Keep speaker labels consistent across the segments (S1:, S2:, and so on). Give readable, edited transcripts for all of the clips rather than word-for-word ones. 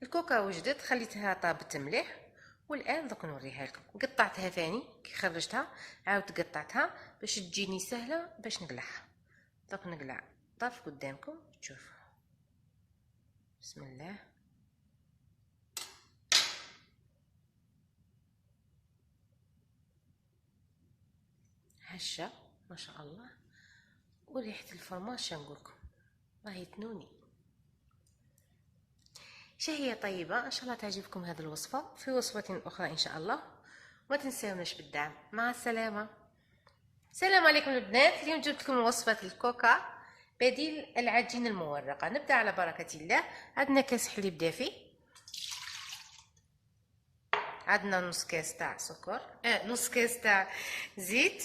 S1: الكوكا وجدت، خليتها طابت مليح، والان دوك نوريها لكم. قطعتها ثاني كي خرجتها، عاودت قطعتها باش تجيني سهله باش نقلعها. دوك نقلع طرف قدامكم تشوفوا. بسم الله. هشه ما شاء الله، وريحه الفرماج شنقولكم راهي تنوني. شهية طيبة، ان شاء الله تعجبكم هذه الوصفة. في وصفة اخرى ان شاء الله، وما تنساوناش بالدعم. مع السلامة. السلام عليكم البنات. اليوم جبت لكم وصفة الكوكا بديل العجين المورقة. نبدأ على بركة الله. عندنا كاس حليب دافي، عندنا نص كاس تاع سكر، نص كاس تاع زيت،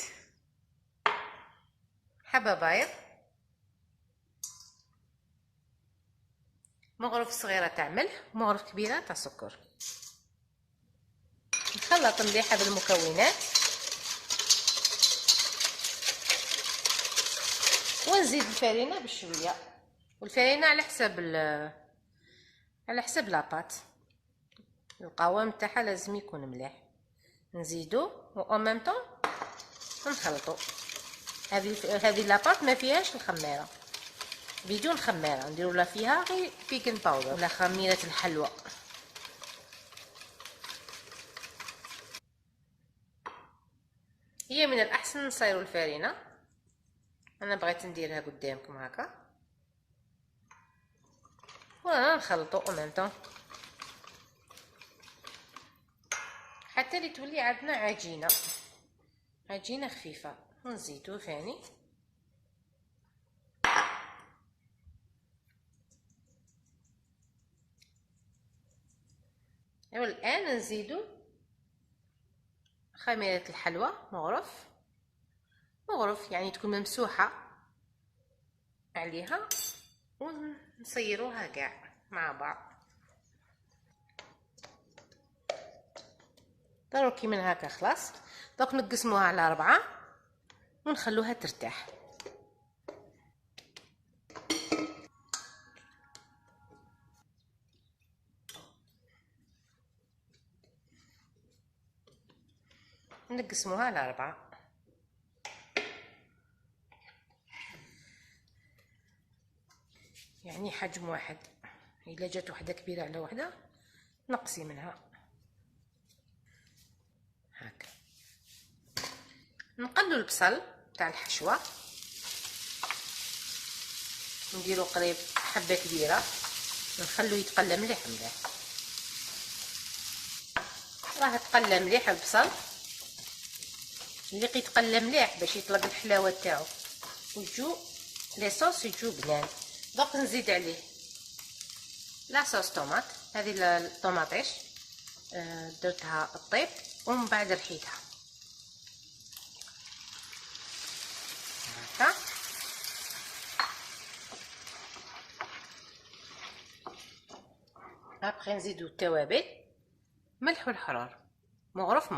S1: حبة بيض، مغرف صغيرة تاع ملح، مغرف كبيرة تاع سكر. نخلط مليح بالمكونات ونزيد الفرينة بشوية، والفرينة على حسب لاباط. القوام تاعها لازم يكون مليح. نزيدو و ميم طون نخلطو. هذه لاباط ما فيهاش الخميره، بدون خميره، نديرو لها فيها غير بيكن باودر ولا خميره الحلوى. هي من الاحسن نصيروا الفرينه. انا بغيت نديرها قدامكم هكا ونخلطو او ميم طون حتى اللي تولي عندنا عجينه خفيفه. ونزيدو ثاني. والان نزيدو خميره الحلوى، مغرف يعني تكون ممسوحه عليها، ونصيروها كاع مع بعض. دروكي من هكا خلاص. دوك نقسموها على 4 ونخلوها ترتاح. نقسموها على 4. يعني حجم واحد. الا جات وحده كبيره على وحده نقصي منها هكا. نقلوا البصل تاع الحشوه، نديرو قريب حبه كبيره، نخلو يتقلى مليح مليح. راه تقلى مليح البصل، اللي يتقلى مليح باش يطلق الحلاوه تاعو ويجو لي صوص يجو بنان. دوك نزيد عليه لا صوص طوماط، هذه الطوماطيش درتها الطيب ومن بعد رحيتها هكا. ابخي نزيدو التوابل، ملح والحرار، مغرف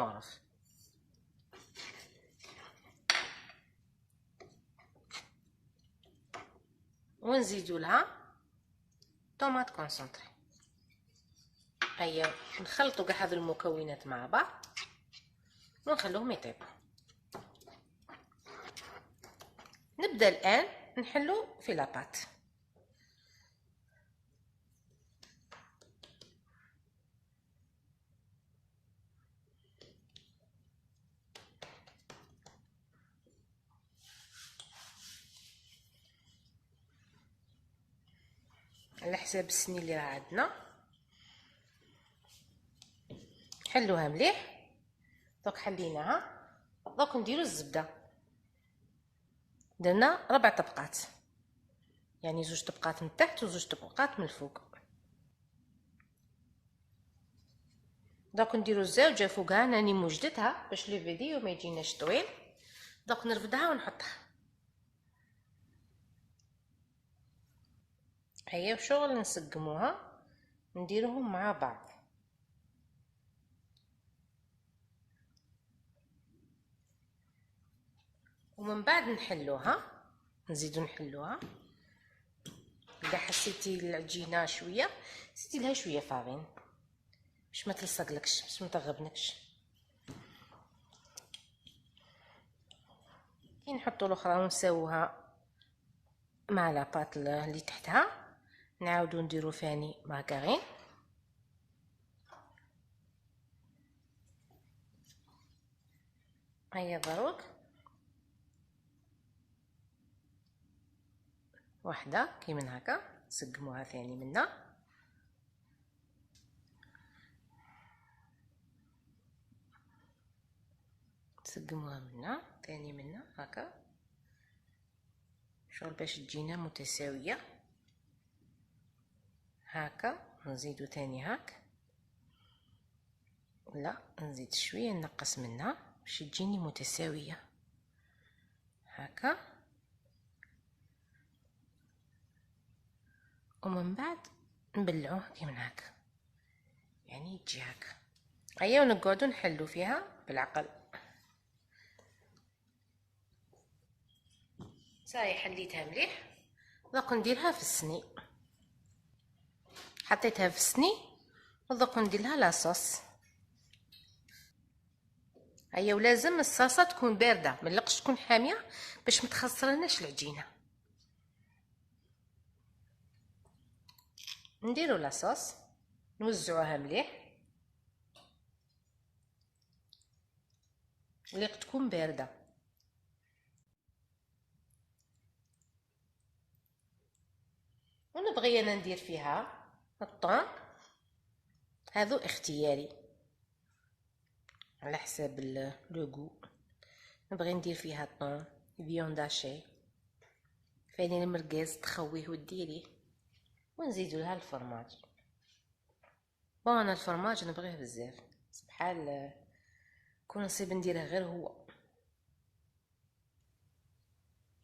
S1: ونزيدو لها طوماط كونسونطري. هيا نخلطوا كاع هذو المكونات مع بعض ونخلوهم يطيبوا. نبدا الان نحلو في لاباط. على حساب السنين اللي راه عندنا حلوها مليح. دوك حليناها. دوك نديرو الزبده. درنا 4 طبقات، يعني 2 طبقات من تحت و 2 طبقات من الفوق. دوك نديرو الزاوجه فوقها، راني موجدتها باش لو فيديو ما يجيناش طويل. دوك نرفدها ونحطها. هيا وشغل نسقموها نديروهم مع بعض. ومن بعد نحلوها، نزيدو نحلوها اذا حسيتي العجينه شويه زيدي لها شويه فارين باش ما تلصقلكش، باش ما تغبنكش. كي نحطوا الاخرى ونساووها مع لاباط اللي تحتها، نعاودو نديرو ثاني مارغرين. هيا دروك واحده كي من هكا نسقموها ثاني منا. نسقموها منا ثاني منا هكا شغل باش تجينا متساويه هكا. نزيدو ثاني هاك، لا نزيد شويه نقص منها باش تجيني متساويه هكا. ومن بعد نبلعوه كيما هكا، يعني تجي هكا. هيا ونقعدو نحلو فيها بالعقل. صاي حليتها مليح، دوك نديرها في السني. حطيتها في السني ودوك ندير لها لاصوص. هيا ولازم الصلصه تكون بارده، ملقش تكون حاميه باش ما تخسرناش العجينه. نديرو لاصوص نوزعوها مليح، وليق تكون بارده. ونبغي انا ندير فيها الطون، هذو اختياري على حساب لوغو. نبغي ندير فيها الطون فيونداشي فاني المرقاز تخويه وديريه، ونزيدو لها الفرماج. بون انا الفرماج نبغيه بزاف، سبحان كون نصيب نديره غير هو.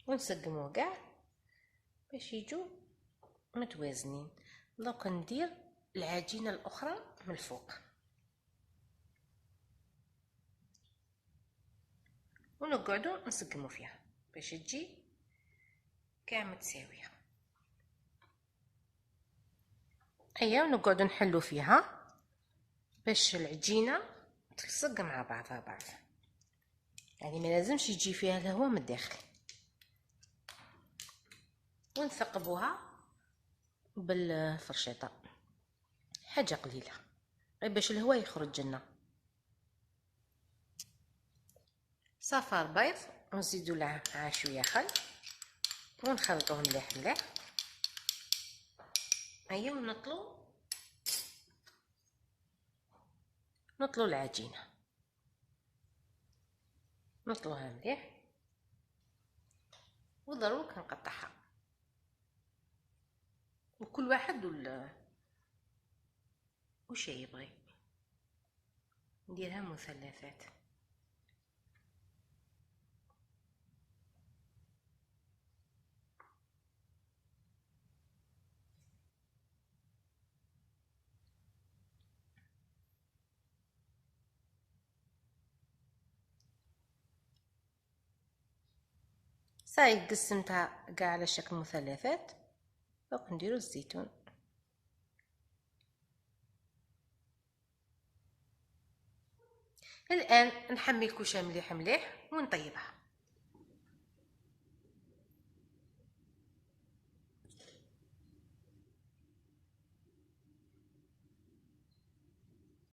S1: ونسقموه كاع باش يجو متوازنين. دوك ندير العجينه الاخرى من الفوق ونقعدو نسقمو فيها باش تجي كاع متساويه. هيا ونقعدو نحلو فيها باش العجينه تلصق مع بعض، يعني ما لازمش يجي فيها الهواء من الداخل. ونثقبوها بالفرشيطه حاجه قليله غير باش الهواء يخرج لنا. صفار بيض ونزيدو له مع شويه خل ونخلطوه مليح مليح. هيا ونطلو العجينه، نطلوها مليح ودروك نقطعها، وكل واحد وش يبغي. نديرها مثلثات. صاي قسمتها كاع على شكل مثلثات. دوك نديرو الزيتون. الان نحمي الكوشه مليح مليح ونطيبها.